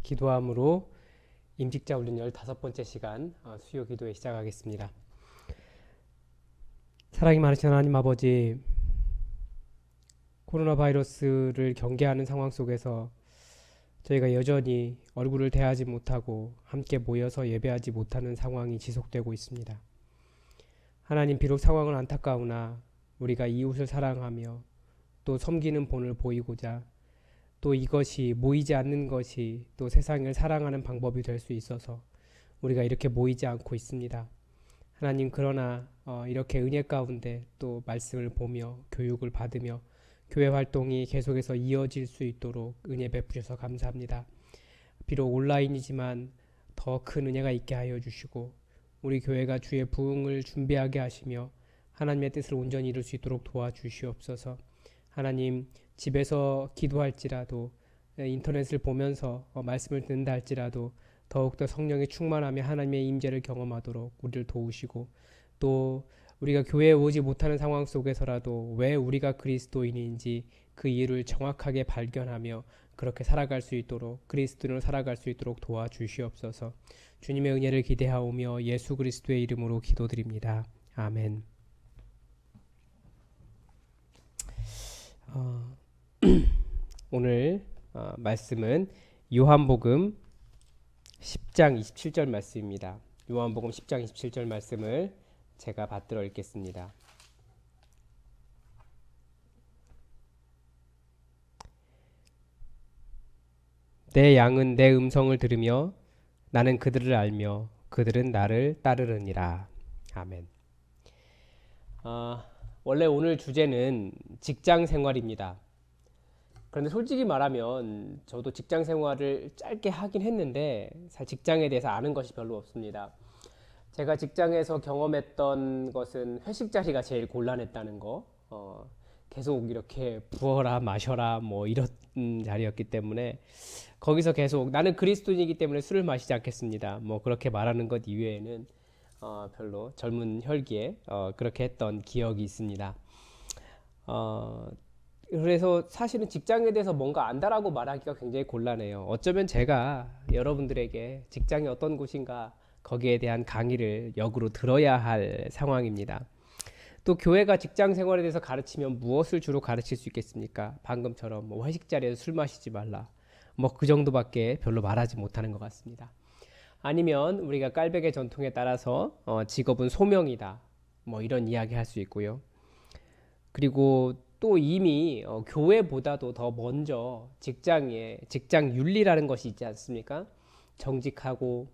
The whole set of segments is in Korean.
기도함으로 임직자 훈련 15번째 시간 수요 기도에 시작하겠습니다. 사랑이 많으신 하나님 아버지, 코로나 바이러스를 경계하는 상황 속에서 저희가 여전히 얼굴을 대하지 못하고 함께 모여서 예배하지 못하는 상황이 지속되고 있습니다. 하나님, 비록 상황은 안타까우나 우리가 이웃을 사랑하며 또 섬기는 본을 보이고자 또 이것이 모이지 않는 것이 또 세상을 사랑하는 방법이 될 수 있어서 우리가 이렇게 모이지 않고 있습니다. 하나님, 그러나 이렇게 은혜 가운데 또 말씀을 보며 교육을 받으며 교회 활동이 계속해서 이어질 수 있도록 은혜 베푸셔서 감사합니다. 비록 온라인이지만 더 큰 은혜가 있게 하여 주시고 우리 교회가 주의 부흥을 준비하게 하시며 하나님의 뜻을 온전히 이룰 수 있도록 도와주시옵소서. 하나님, 집에서 기도할지라도 인터넷을 보면서 말씀을 듣는다 할지라도 더욱더 성령의 충만함에 하나님의 임재를 경험하도록 우리를 도우시고 또 우리가 교회에 오지 못하는 상황 속에서라도 왜 우리가 그리스도인인지 그 이유를 정확하게 발견하며 그렇게 살아갈 수 있도록 그리스도인으로 살아갈 수 있도록 도와주시옵소서. 주님의 은혜를 기대하오며 예수 그리스도의 이름으로 기도드립니다. 아멘. 오늘 말씀은 요한복음 10장 27절 말씀입니다. 요한복음 10장 27절 말씀을 제가 받들어 읽겠습니다. 내 양은 내 음성을 들으며 나는 그들을 알며 그들은 나를 따르느니라. 아멘. 원래 오늘 주제는 직장 생활입니다. 그런데 솔직히 말하면 저도 직장 생활을 짧게 하긴 했는데 사실 직장에 대해서 아는 것이 별로 없습니다. 제가 직장에서 경험했던 것은 회식 자리가 제일 곤란했다는 거, 계속 이렇게 부어라 마셔라 뭐 이런 자리였기 때문에 거기서 계속 나는 그리스도인이기 때문에 술을 마시지 않겠습니다. 뭐 그렇게 말하는 것 이외에는 별로 젊은 혈기에 그렇게 했던 기억이 있습니다. 그래서 사실은 직장에 대해서 뭔가 안다라고 말하기가 굉장히 곤란해요. 어쩌면 제가 여러분들에게 직장이 어떤 곳인가 거기에 대한 강의를 역으로 들어야 할 상황입니다. 또 교회가 직장 생활에 대해서 가르치면 무엇을 주로 가르칠 수 있겠습니까? 방금처럼 뭐 회식 자리에서 술 마시지 말라 뭐 그 정도밖에 별로 말하지 못하는 것 같습니다. 아니면 우리가 깔백의 전통에 따라서 직업은 소명이다 뭐 이런 이야기 할 수 있고요. 그리고 또 이미 교회보다도 더 먼저 직장에 직장 윤리라는 것이 있지 않습니까? 정직하고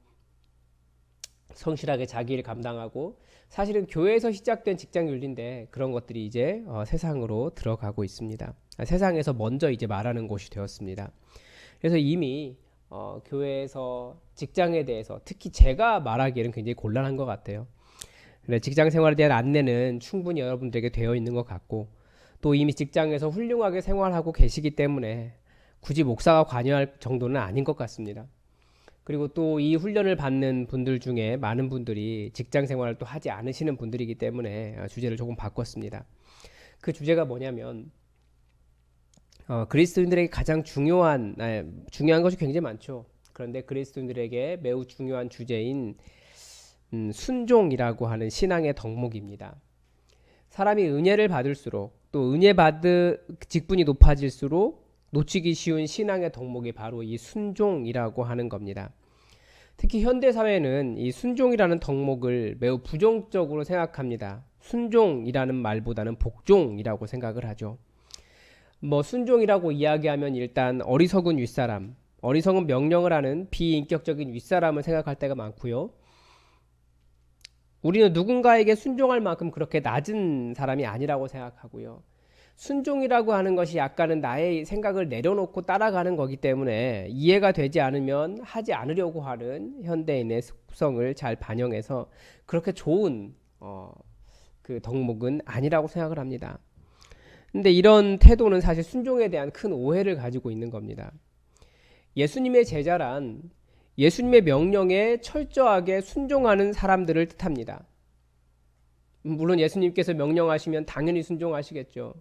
성실하게 자기 일 감당하고 사실은 교회에서 시작된 직장 윤리인데 그런 것들이 이제 세상으로 들어가고 있습니다. 세상에서 먼저 이제 말하는 곳이 되었습니다. 그래서 이미 교회에서 직장에 대해서 특히 제가 말하기에는 굉장히 곤란한 것 같아요. 직장 생활에 대한 안내는 충분히 여러분들에게 되어 있는 것 같고 또 이미 직장에서 훌륭하게 생활하고 계시기 때문에 굳이 목사가 관여할 정도는 아닌 것 같습니다. 그리고 또 이 훈련을 받는 분들 중에 많은 분들이 직장 생활을 또 하지 않으시는 분들이기 때문에 주제를 조금 바꿨습니다. 그 주제가 뭐냐면 그리스도인들에게 가장 중요한 것이 굉장히 많죠. 그런데 그리스도인들에게 매우 중요한 주제인 순종이라고 하는 신앙의 덕목입니다. 사람이 은혜를 받을수록 또 직분이 높아질수록 놓치기 쉬운 신앙의 덕목이 바로 이 순종이라고 하는 겁니다. 특히 현대사회는 이 순종이라는 덕목을 매우 부정적으로 생각합니다. 순종이라는 말보다는 복종이라고 생각을 하죠. 뭐 순종이라고 이야기하면 일단 어리석은 윗사람, 어리석은 명령을 하는 비인격적인 윗사람을 생각할 때가 많고요. 우리는 누군가에게 순종할 만큼 그렇게 낮은 사람이 아니라고 생각하고요. 순종이라고 하는 것이 약간은 나의 생각을 내려놓고 따라가는 거기 때문에 이해가 되지 않으면 하지 않으려고 하는 현대인의 속성을 잘 반영해서 그렇게 좋은 그 덕목은 아니라고 생각을 합니다. 근데 이런 태도는 사실 순종에 대한 큰 오해를 가지고 있는 겁니다. 예수님의 제자란 예수님의 명령에 철저하게 순종하는 사람들을 뜻합니다. 물론 예수님께서 명령하시면 당연히 순종하시겠죠.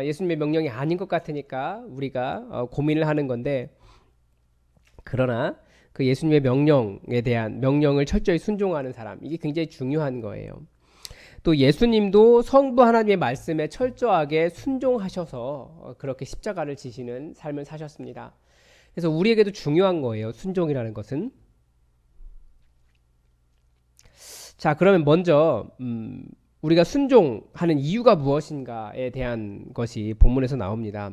예수님의 명령이 아닌 것 같으니까 우리가 고민을 하는 건데 그러나 그 예수님의 명령에 대한 명령을 철저히 순종하는 사람, 이게 굉장히 중요한 거예요. 또 예수님도 성부 하나님의 말씀에 철저하게 순종하셔서 그렇게 십자가를 지시는 삶을 사셨습니다. 그래서 우리에게도 중요한 거예요. 순종이라는 것은. 자, 그러면 먼저 우리가 순종하는 이유가 무엇인가에 대한 것이 본문에서 나옵니다.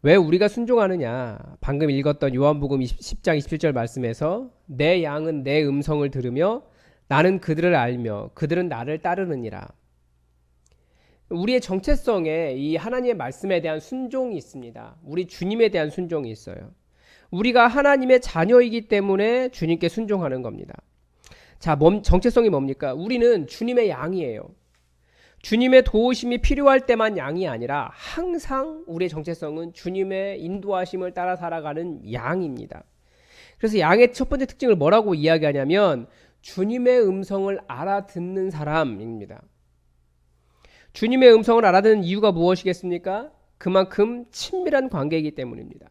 왜 우리가 순종하느냐? 방금 읽었던 요한복음 10장 27절 말씀에서 내 양은 내 음성을 들으며 나는 그들을 알며 그들은 나를 따르느니라. 우리의 정체성에 이 하나님의 말씀에 대한 순종이 있습니다. 우리 주님에 대한 순종이 있어요. 우리가 하나님의 자녀이기 때문에 주님께 순종하는 겁니다. 자, 정체성이 뭡니까? 우리는 주님의 양이에요. 주님의 도우심이 필요할 때만 양이 아니라 항상 우리의 정체성은 주님의 인도하심을 따라 살아가는 양입니다. 그래서 양의 첫 번째 특징을 뭐라고 이야기하냐면 주님의 음성을 알아듣는 사람입니다. 주님의 음성을 알아듣는 이유가 무엇이겠습니까? 그만큼 친밀한 관계이기 때문입니다.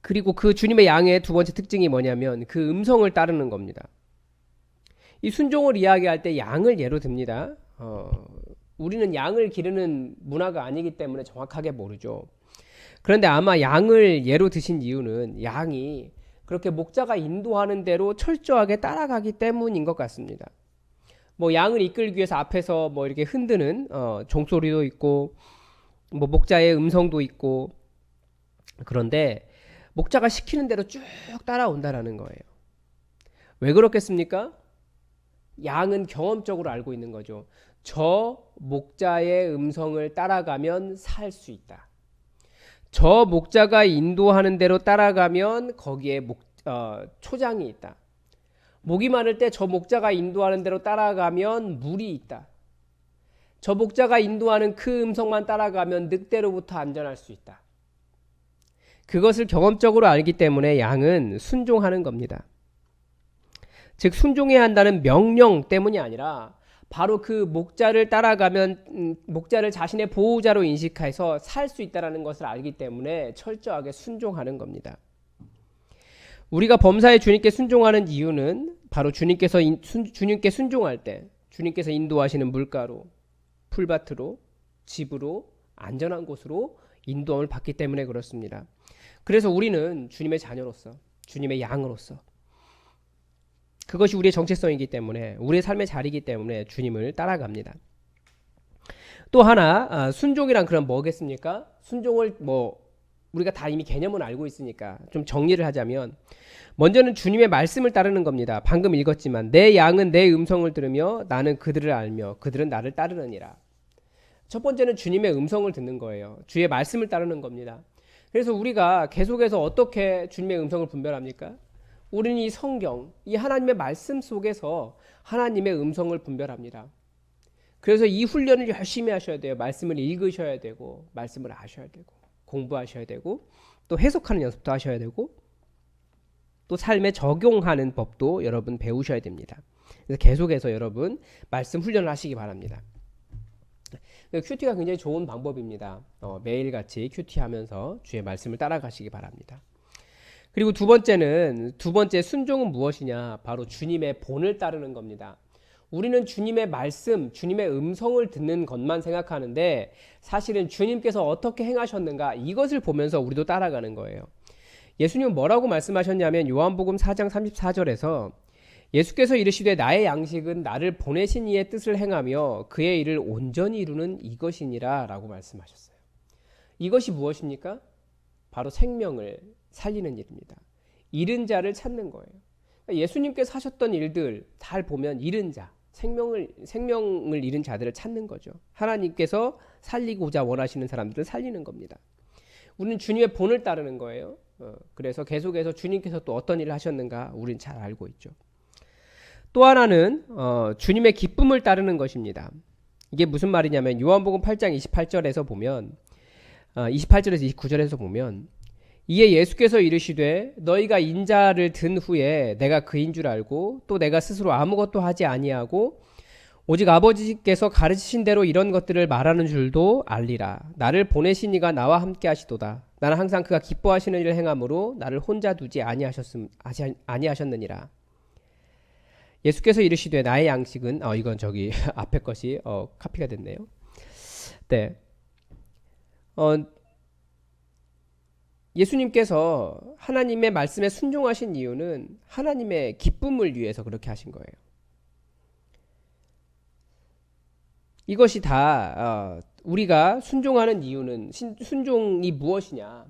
그리고 그 주님의 양의 두 번째 특징이 뭐냐면 그 음성을 따르는 겁니다. 이 순종을 이야기할 때 양을 예로 듭니다. 우리는 양을 기르는 문화가 아니기 때문에 정확하게 모르죠. 그런데 아마 양을 예로 드신 이유는 양이 그렇게 목자가 인도하는 대로 철저하게 따라가기 때문인 것 같습니다. 뭐 양을 이끌기 위해서 앞에서 뭐 이렇게 흔드는 종소리도 있고 뭐 목자의 음성도 있고, 그런데 목자가 시키는 대로 쭉 따라온다라는 거예요. 왜 그렇겠습니까? 양은 경험적으로 알고 있는 거죠. 저 목자의 음성을 따라가면 살 수 있다. 저 목자가 인도하는 대로 따라가면 거기에 초장이 있다. 목이 마를 때 저 목자가 인도하는 대로 따라가면 물이 있다. 저 목자가 인도하는 그 음성만 따라가면 늑대로부터 안전할 수 있다. 그것을 경험적으로 알기 때문에 양은 순종하는 겁니다. 즉 순종해야 한다는 명령 때문이 아니라 바로 그 목자를 따라가면 목자를 자신의 보호자로 인식해서 살 수 있다는 것을 알기 때문에 철저하게 순종하는 겁니다. 우리가 범사의 주님께 순종하는 이유는 바로 주님께 순종할 때 주님께서 인도하시는 물가로, 풀밭으로, 집으로, 안전한 곳으로 인도함을 받기 때문에 그렇습니다. 그래서 우리는 주님의 자녀로서, 주님의 양으로서, 그것이 우리의 정체성이기 때문에, 우리의 삶의 자리이기 때문에 주님을 따라갑니다. 또 하나, 순종이란 그럼 뭐겠습니까? 순종을 우리가 다 이미 개념은 알고 있으니까 좀 정리를 하자면, 먼저는 주님의 말씀을 따르는 겁니다. 방금 읽었지만 내 양은 내 음성을 들으며 나는 그들을 알며 그들은 나를 따르느니라. 첫 번째는 주님의 음성을 듣는 거예요. 주의 말씀을 따르는 겁니다. 그래서 우리가 계속해서 어떻게 주님의 음성을 분별합니까? 우리는 이 성경, 이 하나님의 말씀 속에서 하나님의 음성을 분별합니다. 그래서 이 훈련을 열심히 하셔야 돼요. 말씀을 읽으셔야 되고, 말씀을 아셔야 되고, 공부하셔야 되고, 또 해석하는 연습도 하셔야 되고, 또 삶에 적용하는 법도 여러분 배우셔야 됩니다. 그래서 계속해서 여러분 말씀 훈련을 하시기 바랍니다. 큐티가 굉장히 좋은 방법입니다. 매일같이 큐티하면서 주의 말씀을 따라가시기 바랍니다. 그리고 두 번째 순종은 무엇이냐? 바로 주님의 본을 따르는 겁니다. 우리는 주님의 말씀, 주님의 음성을 듣는 것만 생각하는데 사실은 주님께서 어떻게 행하셨는가 이것을 보면서 우리도 따라가는 거예요. 예수님은 뭐라고 말씀하셨냐면 요한복음 4장 34절에서 예수께서 이르시되 나의 양식은 나를 보내신 이의 뜻을 행하며 그의 일을 온전히 이루는 이것이니라 라고 말씀하셨어요. 이것이 무엇입니까? 바로 생명을 살리는 일입니다. 잃은 자를 찾는 거예요. 그러니까 예수님께서 하셨던 일들 잘 보면 잃은 자, 생명을 잃은 자들을 찾는 거죠. 하나님께서 살리고자 원하시는 사람들을 살리는 겁니다. 우리는 주님의 본을 따르는 거예요. 그래서 계속해서 주님께서 또 어떤 일을 하셨는가 우리는 잘 알고 있죠. 또 하나는 주님의 기쁨을 따르는 것입니다. 이게 무슨 말이냐면 요한복음 8장 28절에서 보면 28절에서 29절에서 보면 이에 예수께서 이르시되 너희가 인자를 든 후에 내가 그인 줄 알고 또 내가 스스로 아무것도 하지 아니하고 오직 아버지께서 가르치신 대로 이런 것들을 말하는 줄도 알리라. 나를 보내신 이가 나와 함께 하시도다. 나는 항상 그가 기뻐하시는 일을 행함으로 나를 혼자 두지 아니하셨느니라. 예수께서 이르시되 나의 양식은 이건 저기 앞에 것이 카피가 됐네요. 네. 예수님께서 하나님의 말씀에 순종하신 이유는 하나님의 기쁨을 위해서 그렇게 하신 거예요. 이것이 다 우리가 순종하는 이유는 순종이 무엇이냐?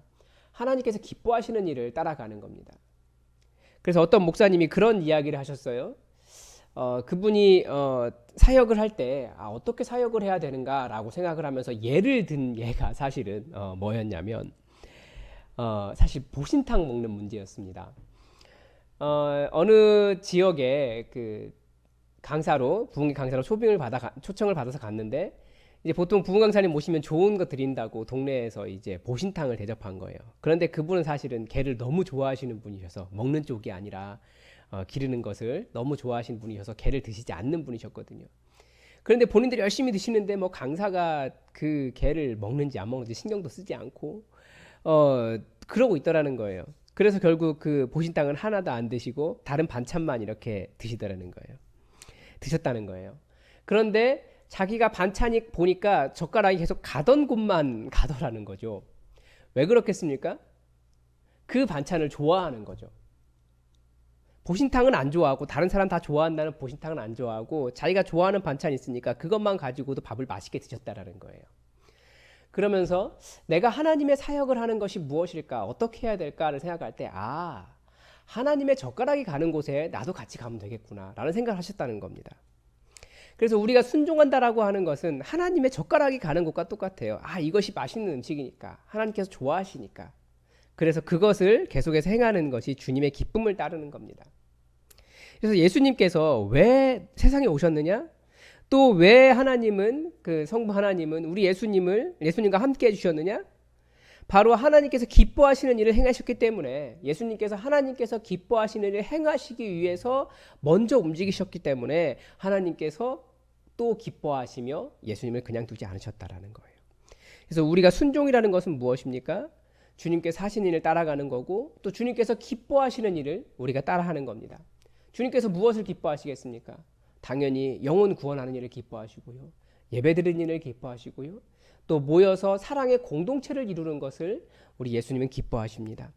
하나님께서 기뻐하시는 일을 따라가는 겁니다. 그래서 어떤 목사님이 그런 이야기를 하셨어요. 그분이 사역을 할 때 어떻게 사역을 해야 되는가라고 생각을 하면서 예를 든 예가 사실은 뭐였냐면 사실 보신탕 먹는 문제였습니다. 어느 지역에 그 부흥회 강사로 초청을 받아서 갔는데 이제 보통 부흥 강사님 모시면 좋은 거 드린다고 동네에서 이제 보신탕을 대접한 거예요. 그런데 그분은 사실은 게를 너무 좋아하시는 분이셔서 먹는 쪽이 아니라 기르는 것을 너무 좋아하시는 분이셔서 게를 드시지 않는 분이셨거든요. 그런데 본인들이 열심히 드시는데 뭐 강사가 그 게를 먹는지 안 먹는지 신경도 쓰지 않고 그러고 있더라는 거예요. 그래서 결국 그 보신탕은 하나도 안 드시고 다른 반찬만 이렇게 드셨다는 거예요. 그런데 자기가 반찬이 보니까 젓가락이 계속 가던 곳만 가더라는 거죠. 왜 그렇겠습니까? 그 반찬을 좋아하는 거죠. 보신탕은 안 좋아하고 다른 사람 다 좋아한다는 보신탕은 안 좋아하고 자기가 좋아하는 반찬이 있으니까 그것만 가지고도 밥을 맛있게 드셨다라는 거예요. 그러면서 내가 하나님의 사역을 하는 것이 무엇일까? 어떻게 해야 될까를 생각할 때 하나님의 젓가락이 가는 곳에 나도 같이 가면 되겠구나 라는 생각을 하셨다는 겁니다. 그래서 우리가 순종한다라고 하는 것은 하나님의 젓가락이 가는 곳과 똑같아요. 이것이 맛있는 음식이니까 하나님께서 좋아하시니까 그래서 그것을 계속해서 행하는 것이 주님의 기쁨을 따르는 겁니다. 그래서 예수님께서 왜 세상에 오셨느냐? 또 왜 하나님은 그 성부 하나님은 우리 예수님과 함께 해주셨느냐? 바로 하나님께서 기뻐하시는 일을 행하셨기 때문에 예수님께서 하나님께서 기뻐하시는 일을 행하시기 위해서 먼저 움직이셨기 때문에 하나님께서 또 기뻐하시며 예수님을 그냥 두지 않으셨다라는 거예요. 그래서 우리가 순종이라는 것은 무엇입니까? 주님께서 하신 일을 따라가는 거고 또 주님께서 기뻐하시는 일을 우리가 따라하는 겁니다. 주님께서 무엇을 기뻐하시겠습니까? 당연히 영혼 구원하는 일을 기뻐하시고요. 예배드리는 일을 기뻐하시고요. 또 모여서 사랑의 공동체를 이루는 것을 우리 예수님은 기뻐하십니다.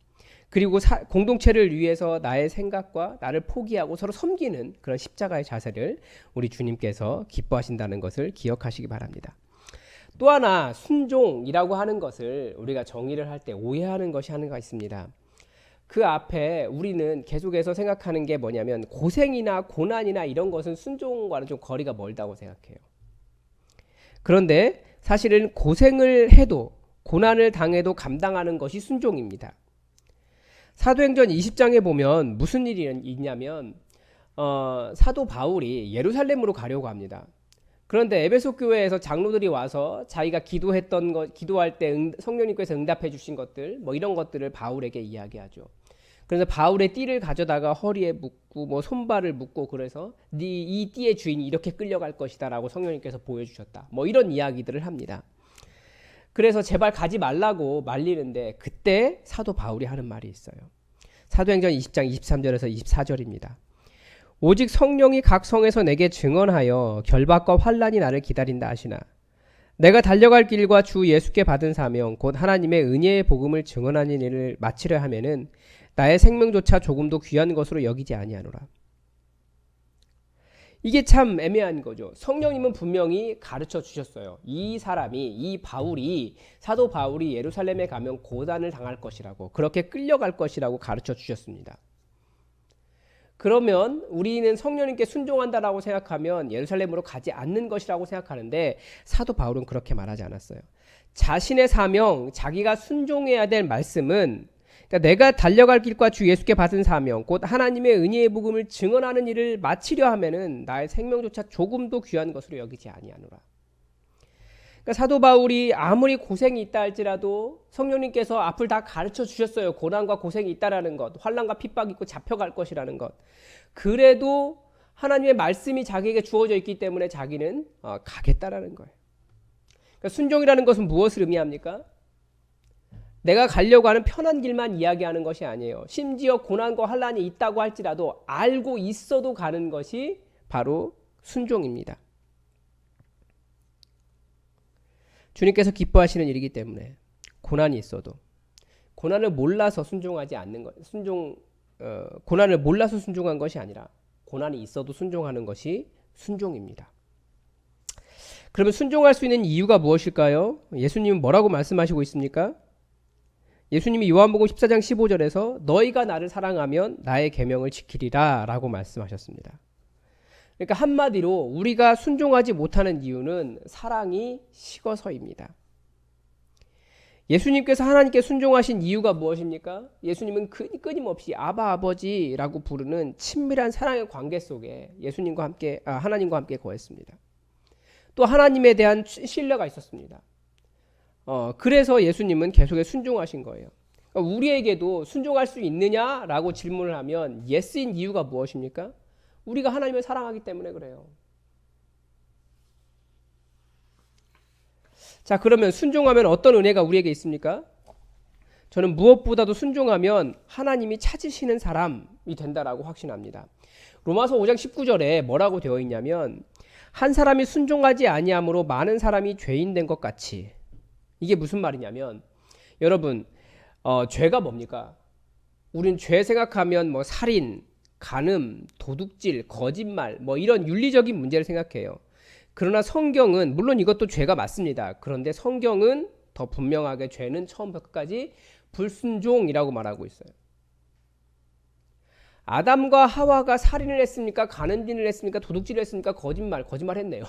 그리고 공동체를 위해서 나의 생각과 나를 포기하고 서로 섬기는 그런 십자가의 자세를 우리 주님께서 기뻐하신다는 것을 기억하시기 바랍니다. 또 하나 순종이라고 하는 것을 우리가 정의를 할 때 오해하는 것이 하나가 있습니다. 그 앞에 우리는 계속해서 생각하는 게 뭐냐면 고생이나 고난이나 이런 것은 순종과는 좀 거리가 멀다고 생각해요. 그런데 사실은 고생을 해도 고난을 당해도 감당하는 것이 순종입니다. 사도행전 20장에 보면 무슨 일이 있냐면 사도 바울이 예루살렘으로 가려고 합니다. 그런데 에베소 교회에서 장로들이 와서 자기가 기도할 때 성령님께서 응답해 주신 것들 뭐 이런 것들을 바울에게 이야기하죠. 그래서 바울의 띠를 가져다가 허리에 묶고 뭐 손발을 묶고 그래서 이 띠의 주인이 이렇게 끌려갈 것이다라고 성령님께서 보여주셨다. 뭐 이런 이야기들을 합니다. 그래서 제발 가지 말라고 말리는데 그때 사도 바울이 하는 말이 있어요. 사도행전 20장 23절에서 24절입니다. 오직 성령이 각 성에서 내게 증언하여 결박과 환난이 나를 기다린다 하시나 내가 달려갈 길과 주 예수께 받은 사명 곧 하나님의 은혜의 복음을 증언하는 일을 마치려 하면은 나의 생명조차 조금도 귀한 것으로 여기지 아니하노라. 이게 참 애매한 거죠. 성령님은 분명히 가르쳐 주셨어요. 사도 바울이 예루살렘에 가면 고난을 당할 것이라고 그렇게 끌려갈 것이라고 가르쳐 주셨습니다. 그러면 우리는 성령님께 순종한다라고 생각하면 예루살렘으로 가지 않는 것이라고 생각하는데 사도 바울은 그렇게 말하지 않았어요. 자신의 사명, 자기가 순종해야 될 말씀은 그러니까 내가 달려갈 길과 주 예수께 받은 사명 곧 하나님의 은혜의 복음을 증언하는 일을 마치려 하면은 나의 생명조차 조금도 귀한 것으로 여기지 아니하노라. 그러니까 사도 바울이 아무리 고생이 있다 할지라도 성령님께서 앞을 다 가르쳐 주셨어요. 고난과 고생이 있다라는 것, 환난과 핍박이 있고 잡혀갈 것이라는 것. 그래도 하나님의 말씀이 자기에게 주어져 있기 때문에 자기는 가겠다라는 거예요. 그러니까 순종이라는 것은 무엇을 의미합니까? 내가 가려고 하는 편한 길만 이야기하는 것이 아니에요. 심지어 고난과 환난이 있다고 할지라도 알고 있어도 가는 것이 바로 순종입니다. 주님께서 기뻐하시는 일이기 때문에 고난이 있어도 고난을 몰라서 순종하지 않는 것, 고난을 몰라서 순종한 것이 아니라 고난이 있어도 순종하는 것이 순종입니다. 그러면 순종할 수 있는 이유가 무엇일까요? 예수님은 뭐라고 말씀하시고 있습니까? 예수님이 요한복음 14장 15절에서 너희가 나를 사랑하면 나의 계명을 지키리라 라고 말씀하셨습니다. 그러니까 한마디로 우리가 순종하지 못하는 이유는 사랑이 식어서입니다. 예수님께서 하나님께 순종하신 이유가 무엇입니까? 예수님은 끊임없이 아바 아버지라고 부르는 친밀한 사랑의 관계 속에 하나님과 함께 거했습니다. 또 하나님에 대한 신뢰가 있었습니다. 그래서 예수님은 계속해 순종하신 거예요. 그러니까 우리에게도 순종할 수 있느냐라고 질문을 하면 예스인 이유가 무엇입니까? 우리가 하나님을 사랑하기 때문에 그래요. 자, 그러면 순종하면 어떤 은혜가 우리에게 있습니까? 저는 무엇보다도 순종하면 하나님이 찾으시는 사람이 된다라고 확신합니다. 로마서 5장 19절에 뭐라고 되어 있냐면 한 사람이 순종하지 아니함으로 많은 사람이 죄인 된 것 같이. 이게 무슨 말이냐면 여러분 죄가 뭡니까? 우린 죄 생각하면 뭐 살인, 간음, 도둑질, 거짓말 이런 윤리적인 문제를 생각해요. 그러나 성경은 물론 이것도 죄가 맞습니다. 그런데 성경은 더 분명하게 죄는 처음부터 끝까지 불순종이라고 말하고 있어요. 아담과 하와가 살인을 했습니까? 간음진을 했습니까? 도둑질을 했습니까? 거짓말했네요.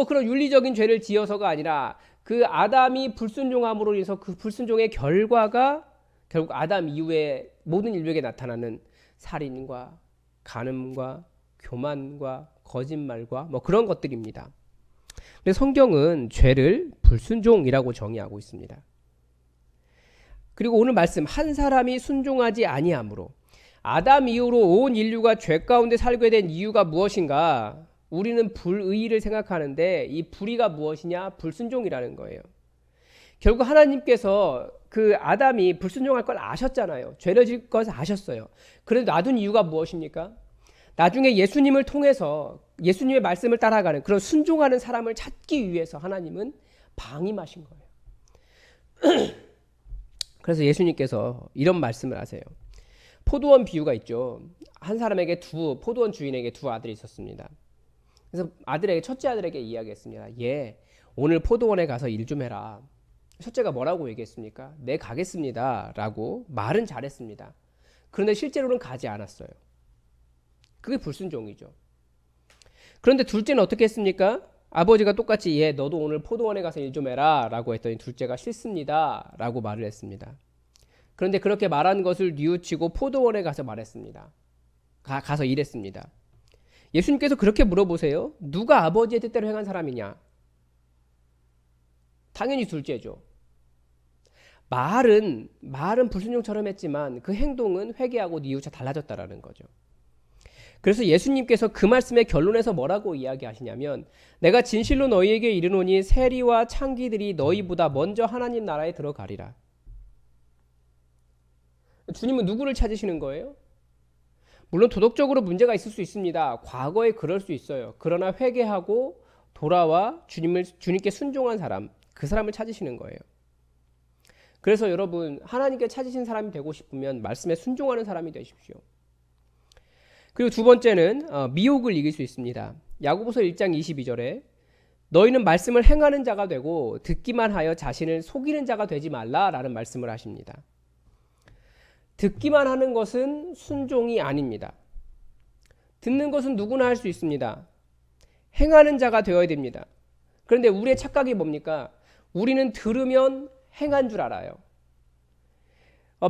그런 윤리적인 죄를 지어서가 아니라 그 아담이 불순종함으로 인해서 그 불순종의 결과가 결국 아담 이후에 모든 인류에게 나타나는 살인과 간음과 교만과 거짓말과 그런 것들입니다. 근데 성경은 죄를 불순종이라고 정의하고 있습니다. 그리고 오늘 말씀 한 사람이 순종하지 아니함으로 아담 이후로 온 인류가 죄 가운데 살게 된 이유가 무엇인가? 우리는 불의를 생각하는데 이 불의가 무엇이냐? 불순종이라는 거예요. 결국 하나님께서 그 아담이 불순종할 걸 아셨잖아요. 죄를 질 것을 아셨어요. 그래도 놔둔 이유가 무엇입니까? 나중에 예수님을 통해서 예수님의 말씀을 따라가는 그런 순종하는 사람을 찾기 위해서 하나님은 방임하신 거예요. 그래서 예수님께서 이런 말씀을 하세요. 포도원 비유가 있죠. 한 사람에게 포도원 주인에게 두 아들이 있었습니다. 그래서 첫째 아들에게 이야기했습니다. 오늘 포도원에 가서 일 좀 해라. 첫째가 뭐라고 얘기했습니까? 네, 가겠습니다 라고 말은 잘했습니다. 그런데 실제로는 가지 않았어요. 그게 불순종이죠. 그런데 둘째는 어떻게 했습니까? 아버지가 똑같이 너도 오늘 포도원에 가서 일 좀 해라 라고 했더니 둘째가 싫습니다 라고 말을 했습니다. 그런데 그렇게 말한 것을 뉘우치고 포도원에 가서 말했습니다. 가서 일했습니다. 예수님께서 그렇게 물어보세요. 누가 아버지의 뜻대로 행한 사람이냐? 당연히 둘째죠. 말은 불순종처럼 했지만 그 행동은 회개하고 뉘우쳐 달라졌다라는 거죠. 그래서 예수님께서 그 말씀의 결론에서 뭐라고 이야기하시냐면 내가 진실로 너희에게 이르노니 세리와 창기들이 너희보다 먼저 하나님 나라에 들어가리라. 주님은 누구를 찾으시는 거예요? 물론 도덕적으로 문제가 있을 수 있습니다. 과거에 그럴 수 있어요. 그러나 회개하고 돌아와 주님께 순종한 사람, 그 사람을 찾으시는 거예요. 그래서 여러분 하나님께 찾으신 사람이 되고 싶으면 말씀에 순종하는 사람이 되십시오. 그리고 두 번째는 미혹을 이길 수 있습니다. 야고보서 1장 22절에 너희는 말씀을 행하는 자가 되고 듣기만 하여 자신을 속이는 자가 되지 말라라는 말씀을 하십니다. 듣기만 하는 것은 순종이 아닙니다. 듣는 것은 누구나 할 수 있습니다. 행하는 자가 되어야 됩니다. 그런데 우리의 착각이 뭡니까? 우리는 들으면 행한 줄 알아요.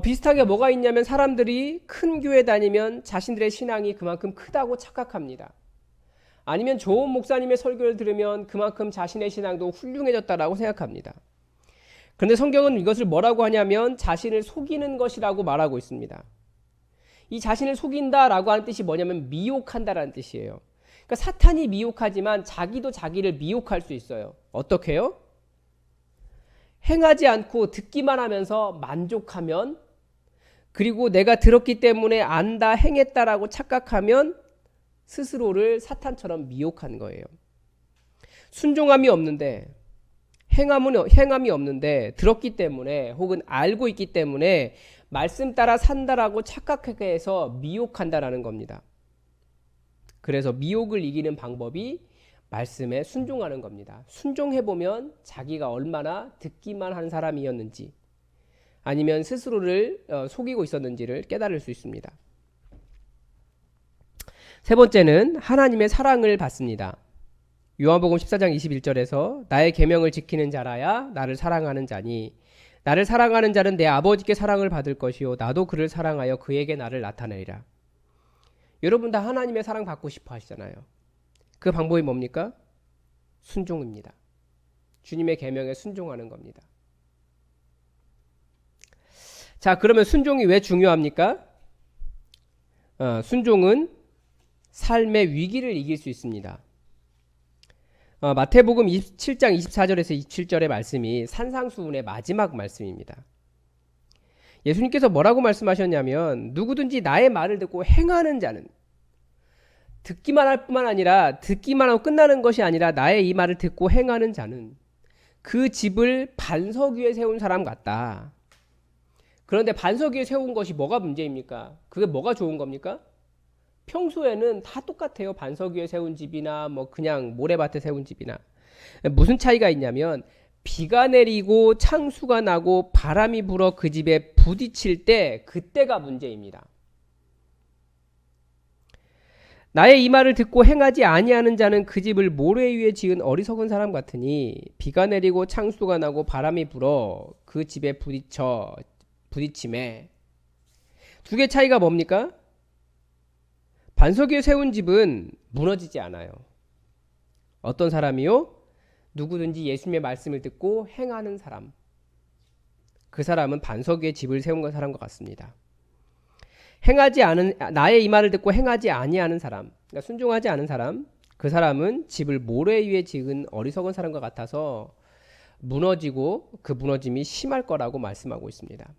비슷하게 뭐가 있냐면 사람들이 큰 교회 다니면 자신들의 신앙이 그만큼 크다고 착각합니다. 아니면 좋은 목사님의 설교를 들으면 그만큼 자신의 신앙도 훌륭해졌다라고 생각합니다. 그런데 성경은 이것을 뭐라고 하냐면 자신을 속이는 것이라고 말하고 있습니다. 이 자신을 속인다라고 하는 뜻이 뭐냐면 미혹한다라는 뜻이에요. 그러니까 사탄이 미혹하지만 자기도 자기를 미혹할 수 있어요. 어떻게요? 행하지 않고 듣기만 하면서 만족하면, 그리고 내가 들었기 때문에 안다, 행했다라고 착각하면 스스로를 사탄처럼 미혹한 거예요. 순종함이 없는데, 행함이 없는데 들었기 때문에 혹은 알고 있기 때문에 말씀 따라 산다라고 착각하게 해서 미혹한다라는 겁니다. 그래서 미혹을 이기는 방법이 말씀에 순종하는 겁니다. 순종해보면 자기가 얼마나 듣기만 한 사람이었는지 아니면 스스로를 속이고 있었는지를 깨달을 수 있습니다. 세 번째는 하나님의 사랑을 받습니다. 요한복음 14장 21절에서 나의 계명을 지키는 자라야 나를 사랑하는 자니 나를 사랑하는 자는 내 아버지께 사랑을 받을 것이요 나도 그를 사랑하여 그에게 나를 나타내리라. 여러분 다 하나님의 사랑 받고 싶어 하시잖아요. 그 방법이 뭡니까? 순종입니다. 주님의 계명에 순종하는 겁니다. 자, 그러면 순종이 왜 중요합니까? 순종은 삶의 위기를 이길 수 있습니다. 마태복음 27장 24절에서 27절의 말씀이 산상수훈의 마지막 말씀입니다. 예수님께서 뭐라고 말씀하셨냐면 누구든지 나의 말을 듣고 행하는 자는, 듣기만 할 뿐만 아니라 듣기만 하고 끝나는 것이 아니라 나의 이 말을 듣고 행하는 자는 그 집을 반석 위에 세운 사람 같다. 그런데 반석 위에 세운 것이 뭐가 문제입니까? 그게 뭐가 좋은 겁니까? 평소에는 다 똑같아요. 반석 위에 세운 집이나 뭐 그냥 모래밭에 세운 집이나. 무슨 차이가 있냐면 비가 내리고 창수가 나고 바람이 불어 그 집에 부딪힐 때 그때가 문제입니다. 나의 이 말을 듣고 행하지 아니하는 자는 그 집을 모래 위에 지은 어리석은 사람 같으니 비가 내리고 창수가 나고 바람이 불어 그 집에 부딪힘에. 두 개 차이가 뭡니까? 반석 위에 세운 집은 무너지지 않아요. 어떤 사람이요? 누구든지 예수님의 말씀을 듣고 행하는 사람. 그 사람은 반석 위에 집을 세운 사람과 같습니다. 나의 이 말을 듣고 행하지 아니하는 사람, 그러니까 순종하지 않은 사람, 그 사람은 집을 모래 위에 지은 어리석은 사람과 같아서 무너지고 그 무너짐이 심할 거라고 말씀하고 있습니다.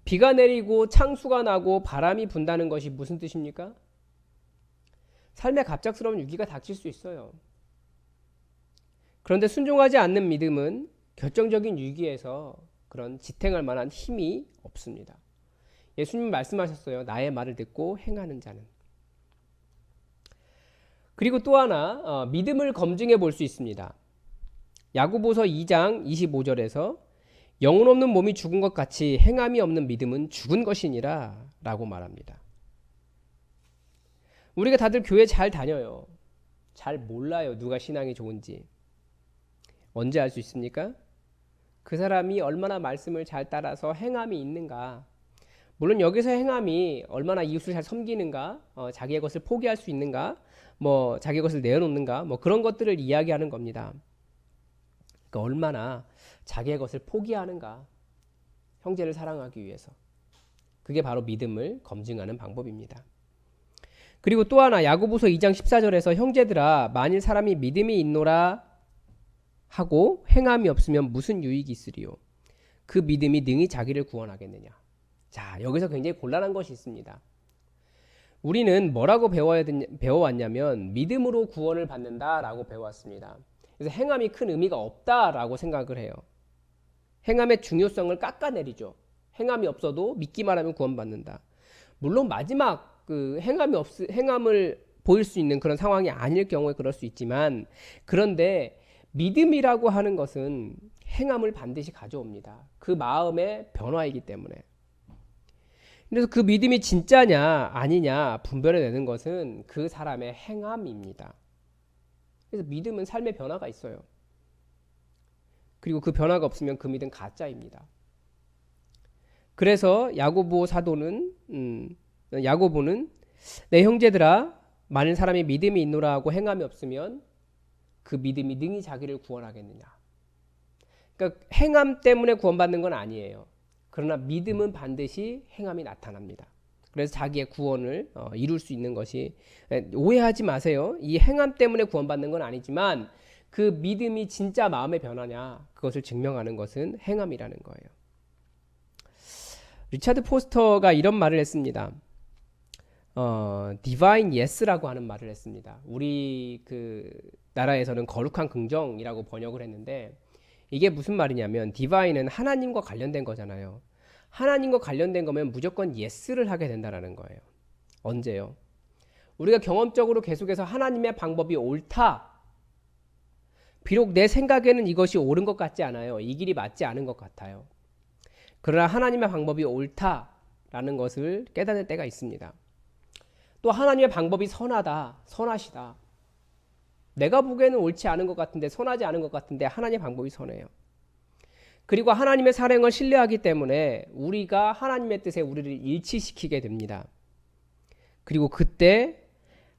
비가 내리고 창수가 나고 바람이 분다는 것이 무슨 뜻입니까? 삶에 갑작스러운 위기가 닥칠 수 있어요. 그런데 순종하지 않는 믿음은 결정적인 위기에서 그런 지탱할 만한 힘이 없습니다. 예수님 말씀하셨어요. 나의 말을 듣고 행하는 자는. 그리고 또 하나 믿음을 검증해 볼 수 있습니다. 야고보서 2장 25절에서 영혼 없는 몸이 죽은 것 같이 행함이 없는 믿음은 죽은 것이니라 라고 말합니다. 우리가 다들 교회 잘 다녀요. 잘 몰라요. 누가 신앙이 좋은지. 언제 알 수 있습니까? 그 사람이 얼마나 말씀을 잘 따라서 행함이 있는가. 물론 여기서 행함이 얼마나 이웃을 잘 섬기는가, 자기의 것을 포기할 수 있는가, 뭐 자기의 것을 내어놓는가, 뭐 그런 것들을 이야기하는 겁니다. 그러니까 얼마나 자기의 것을 포기하는가, 형제를 사랑하기 위해서. 그게 바로 믿음을 검증하는 방법입니다. 그리고 또 하나 야고보서 2장 14절에서 형제들아 만일 사람이 믿음이 있노라 하고 행함이 없으면 무슨 유익이 있으리요? 그 믿음이 능히 자기를 구원하겠느냐? 자, 여기서 굉장히 곤란한 것이 있습니다. 우리는 뭐라고 배워왔냐면 믿음으로 구원을 받는다라고 배워왔습니다. 그래서 행함이 큰 의미가 없다라고 생각을 해요. 행함의 중요성을 깎아내리죠. 행함이 없어도 믿기만 하면 구원받는다. 물론 마지막 그 행함을 보일 수 있는 그런 상황이 아닐 경우에 그럴 수 있지만, 그런데 믿음이라고 하는 것은 행함을 반드시 가져옵니다. 그 마음의 변화이기 때문에. 그래서 그 믿음이 진짜냐 아니냐 분별해내는 것은 그 사람의 행함입니다. 그래서 믿음은 삶의 변화가 있어요. 그리고 그 변화가 없으면 그 믿음 가짜입니다. 그래서 야고보는 내 형제들아 많은 사람이 믿음이 있노라 하고 행함이 없으면 그 믿음이 능히 자기를 구원하겠느냐. 그러니까 행함 때문에 구원받는 건 아니에요. 그러나 믿음은 반드시 행함이 나타납니다. 그래서 자기의 구원을 이룰 수 있는 것이, 오해하지 마세요. 이 행함 때문에 구원받는 건 아니지만 그 믿음이 진짜 마음의 변화냐, 그것을 증명하는 것은 행함이라는 거예요. 리차드 포스터가 이런 말을 했습니다. divine yes라고 하는 말을 했습니다. 우리 그 나라에서는 거룩한 긍정이라고 번역을 했는데, 이게 무슨 말이냐면 divine은 하나님과 관련된 거잖아요. 하나님과 관련된 거면 무조건 yes를 하게 된다는 거예요. 언제요? 우리가 경험적으로 계속해서 하나님의 방법이 옳다. 비록 내 생각에는 이것이 옳은 것 같지 않아요. 이 길이 맞지 않은 것 같아요. 그러나 하나님의 방법이 옳다라는 것을 깨닫을 때가 있습니다. 또 하나님의 방법이 선하다, 선하시다. 내가 보기에는 옳지 않은 것 같은데, 선하지 않은 것 같은데 하나님의 방법이 선해요. 그리고 하나님의 사랑을 신뢰하기 때문에 우리가 하나님의 뜻에 우리를 일치시키게 됩니다. 그리고 그때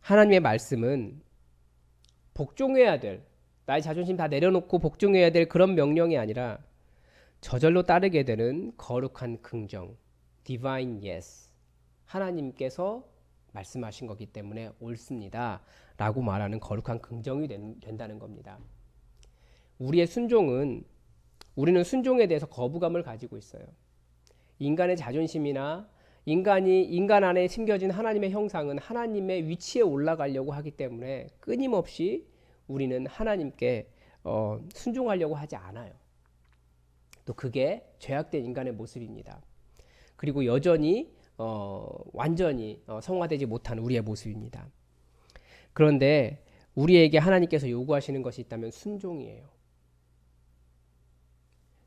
하나님의 말씀은 복종해야 될, 나의 자존심 다 내려놓고 복종해야 될 그런 명령이 아니라 저절로 따르게 되는 거룩한 긍정, divine yes. 하나님께서 말씀하신 거기 때문에 옳습니다 라고 말하는 거룩한 긍정이 된다는 겁니다. 우리의 순종은, 우리는 순종에 대해서 거부감을 가지고 있어요. 인간의 자존심이나 인간 안에 심겨진 하나님의 형상은 하나님의 위치에 올라가려고 하기 때문에 끊임없이 우리는 하나님께 순종하려고 하지 않아요. 또 그게 죄악된 인간의 모습입니다. 그리고 여전히 완전히 성화되지 못한 우리의 모습입니다. 그런데 우리에게 하나님께서 요구하시는 것이 있다면 순종이에요.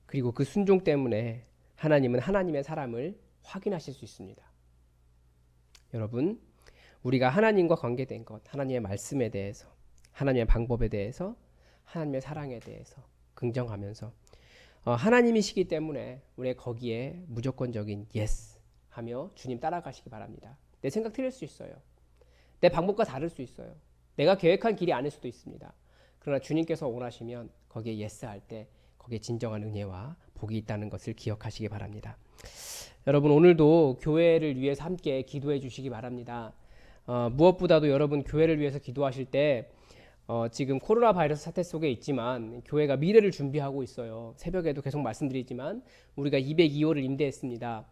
그리고 그 순종 때문에 하나님은 하나님의 사람을 확인하실 수 있습니다. 여러분, 우리가 하나님과 관계된 것, 하나님의 말씀에 대해서, 하나님의 방법에 대해서, 하나님의 사랑에 대해서 긍정하면서 하나님이시기 때문에 우리 거기에 무조건적인 yes 하며 주님 따라가시기 바랍니다. 내 생각 틀릴 수 있어요. 내 방법과 다를 수 있어요. 내가 계획한 길이 아닐 수도 있습니다. 그러나 주님께서 원하시면 거기에 yes 할 때 거기에 진정한 은혜와 복이 있다는 것을 기억하시기 바랍니다. 여러분, 오늘도 교회를 위해서 함께 기도해 주시기 바랍니다. 무엇보다도 여러분, 교회를 위해서 기도하실 때 지금 코로나 바이러스 사태 속에 있지만 교회가 미래를 준비하고 있어요. 새벽에도 계속 말씀드리지만 우리가 202호를 임대했습니다.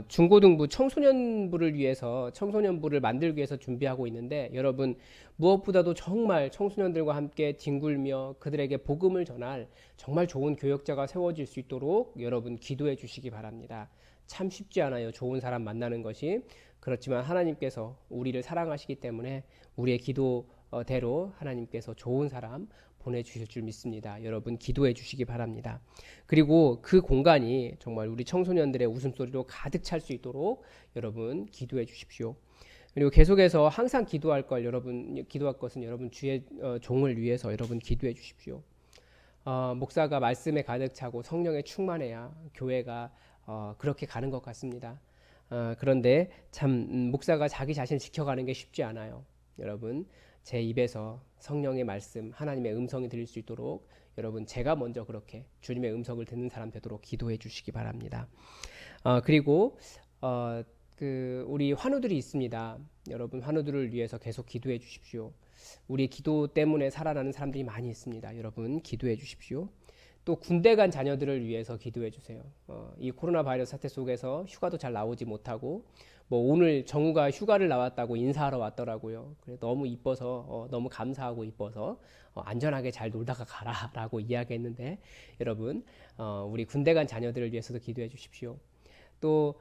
중고등부 청소년부를 위해서, 청소년부를 만들기 위해서 준비하고 있는데, 여러분, 무엇보다도 정말 청소년들과 함께 뒹굴며 그들에게 복음을 전할 정말 좋은 교역자가 세워질 수 있도록 여러분 기도해 주시기 바랍니다. 참 쉽지 않아요. 좋은 사람 만나는 것이. 그렇지만 하나님께서 우리를 사랑하시기 때문에 우리의 기도대로 하나님께서 좋은 사람 보내주실 줄 믿습니다. 여러분 기도해 주시기 바랍니다. 그리고 그 공간이 정말 우리 청소년들의 웃음소리로 가득 찰 수 있도록 여러분 기도해 주십시오. 그리고 계속해서 항상 기도할 것은 여러분 주의 종을 위해서 여러분 기도해 주십시오. 목사가 말씀에 가득 차고 성령에 충만해야 교회가 그렇게 가는 것 같습니다. 그런데 참 목사가 자기 자신을 지켜가는 게 쉽지 않아요. 여러분, 제 입에서 성령의 말씀, 하나님의 음성이 들릴 수 있도록 여러분 제가 먼저 그렇게 주님의 음성을 듣는 사람 되도록 기도해 주시기 바랍니다. 그리고 우리 환우들이 있습니다. 여러분 환우들을 위해서 계속 기도해 주십시오. 우리 기도 때문에 살아나는 사람들이 많이 있습니다. 여러분 기도해 주십시오. 또 군대 간 자녀들을 위해서 기도해 주세요. 이 코로나 바이러스 사태 속에서 휴가도 잘 나오지 못하고 오늘 정우가 휴가를 나왔다고 인사하러 왔더라고요. 그래 너무 이뻐서 너무 감사하고 이뻐서 안전하게 잘 놀다가 가라라고 이야기했는데, 여러분 우리 군대 간 자녀들을 위해서도 기도해 주십시오. 또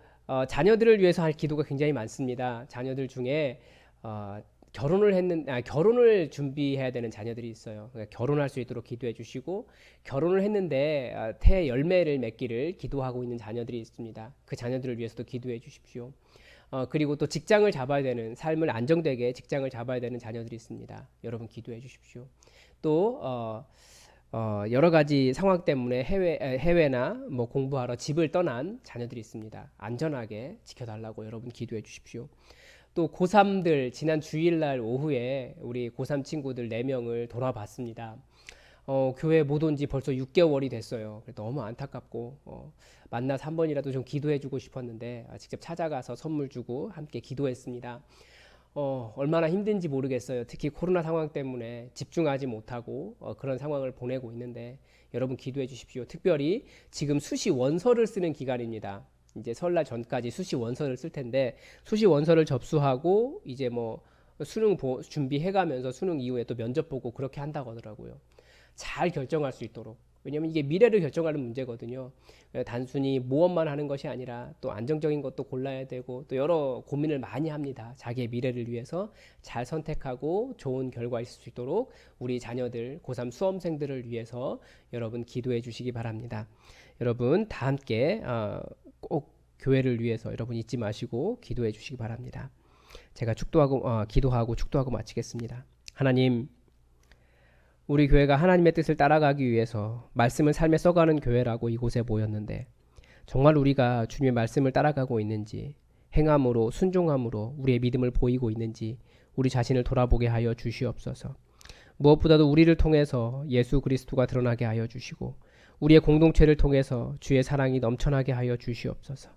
자녀들을 위해서 할 기도가 굉장히 많습니다. 자녀들 중에 결혼을 준비해야 되는 자녀들이 있어요. 그러니까 결혼할 수 있도록 기도해 주시고, 결혼을 했는데 태 열매를 맺기를 기도하고 있는 자녀들이 있습니다. 그 자녀들을 위해서도 기도해 주십시오. 그리고 또 직장을 잡아야 되는, 삶을 안정되게 직장을 잡아야 되는 자녀들이 있습니다. 여러분 기도해 주십시오. 또 여러 가지 상황 때문에 해외나 공부하러 집을 떠난 자녀들이 있습니다. 안전하게 지켜달라고 여러분 기도해 주십시오. 또 고3들, 지난 주일날 오후에 우리 고3 친구들 4명을 돌아봤습니다. 교회 못 온 지 벌써 6개월이 됐어요. 너무 안타깝고 만나서 한 번이라도 좀 기도해 주고 싶었는데 직접 찾아가서 선물 주고 함께 기도했습니다. 얼마나 힘든지 모르겠어요. 특히 코로나 상황 때문에 집중하지 못하고 그런 상황을 보내고 있는데 여러분 기도해 주십시오. 특별히 지금 수시 원서를 쓰는 기간입니다. 이제 설날 전까지 수시 원서를 쓸 텐데 수시 원서를 접수하고 이제 뭐 수능 준비해가면서 수능 이후에 또 면접 보고 그렇게 한다고 하더라고요. 잘 결정할 수 있도록. 왜냐면 이게 미래를 결정하는 문제거든요. 단순히 모험만 하는 것이 아니라 또 안정적인 것도 골라야 되고 또 여러 고민을 많이 합니다. 자기의 미래를 위해서 잘 선택하고 좋은 결과 있을 수 있도록 우리 자녀들 고3 수험생들을 위해서 여러분 기도해 주시기 바랍니다. 여러분 다 함께 꼭 교회를 위해서 여러분 잊지 마시고 기도해 주시기 바랍니다. 제가 기도하고 축도하고 마치겠습니다. 하나님, 우리 교회가 하나님의 뜻을 따라가기 위해서 말씀을 삶에 써가는 교회라고 이곳에 모였는데 정말 우리가 주님의 말씀을 따라가고 있는지 행함으로 순종함으로 우리의 믿음을 보이고 있는지 우리 자신을 돌아보게 하여 주시옵소서. 무엇보다도 우리를 통해서 예수 그리스도가 드러나게 하여 주시고 우리의 공동체를 통해서 주의 사랑이 넘쳐나게 하여 주시옵소서.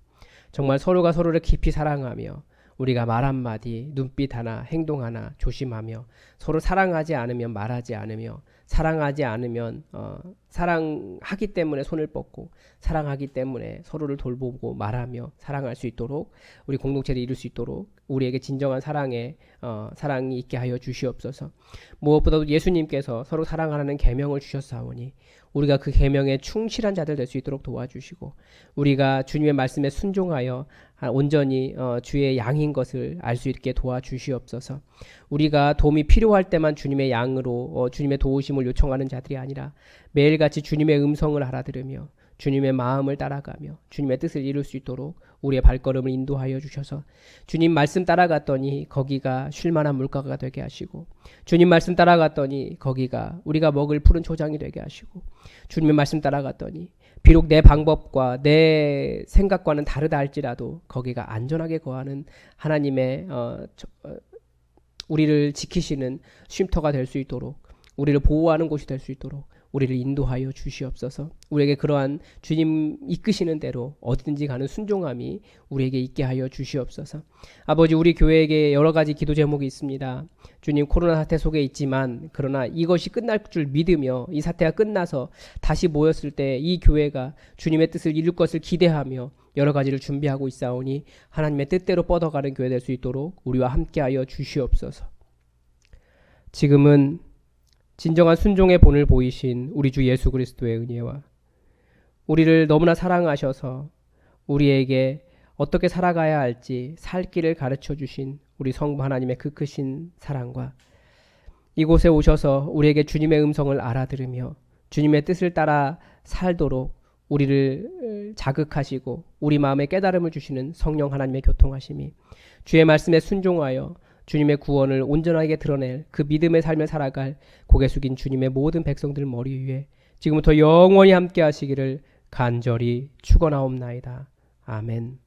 정말 서로가 서로를 깊이 사랑하며 우리가 말 한마디, 눈빛 하나, 행동 하나 조심하며 서로 사랑하지 않으면 말하지 않으며 사랑하지 않으면 사랑하기 때문에 손을 뻗고 사랑하기 때문에 서로를 돌보고 말하며 사랑할 수 있도록 우리 공동체를 이룰 수 있도록 우리에게 진정한 사랑이 있게 하여 주시옵소서. 무엇보다도 예수님께서 서로 사랑하라는 계명을 주셨사오니 우리가 그 계명에 충실한 자들 될 수 있도록 도와주시고 우리가 주님의 말씀에 순종하여 온전히 주의 양인 것을 알 수 있게 도와주시옵소서. 우리가 도움이 필요할 때만 주님의 양으로 주님의 도우심을 요청하는 자들이 아니라 매일같이 주님의 음성을 알아들으며 주님의 마음을 따라가며 주님의 뜻을 이룰 수 있도록 우리의 발걸음을 인도하여 주셔서 주님 말씀 따라갔더니 거기가 쉴만한 물가가 되게 하시고 주님 말씀 따라갔더니 거기가 우리가 먹을 푸른 초장이 되게 하시고 주님의 말씀 따라갔더니 비록 내 방법과 내 생각과는 다르다 할지라도 거기가 안전하게 거하는 하나님의 우리를 지키시는 쉼터가 될 수 있도록 우리를 보호하는 곳이 될 수 있도록 우리를 인도하여 주시옵소서. 우리에게 그러한 주님 이끄시는 대로 어디든지 가는 순종함이 우리에게 있게 하여 주시옵소서. 아버지, 우리 교회에게 여러 가지 기도 제목이 있습니다. 주님, 코로나 사태 속에 있지만 그러나 이것이 끝날 줄 믿으며 이 사태가 끝나서 다시 모였을 때 이 교회가 주님의 뜻을 이룰 것을 기대하며 여러 가지를 준비하고 있사오니 하나님의 뜻대로 뻗어가는 교회 될 수 있도록 우리와 함께하여 주시옵소서. 지금은 진정한 순종의 본을 보이신 우리 주 예수 그리스도의 은혜와 우리를 너무나 사랑하셔서 우리에게 어떻게 살아가야 할지 살 길을 가르쳐 주신 우리 성부 하나님의 그 크신 사랑과 이곳에 오셔서 우리에게 주님의 음성을 알아들으며 주님의 뜻을 따라 살도록 우리를 자극하시고 우리 마음에 깨달음을 주시는 성령 하나님의 교통하심이 주의 말씀에 순종하여 주님의 구원을 온전하게 드러낼 그 믿음의 삶을 살아갈 고개 숙인 주님의 모든 백성들 머리 위에 지금부터 영원히 함께 하시기를 간절히 축원하옵나이다. 아멘.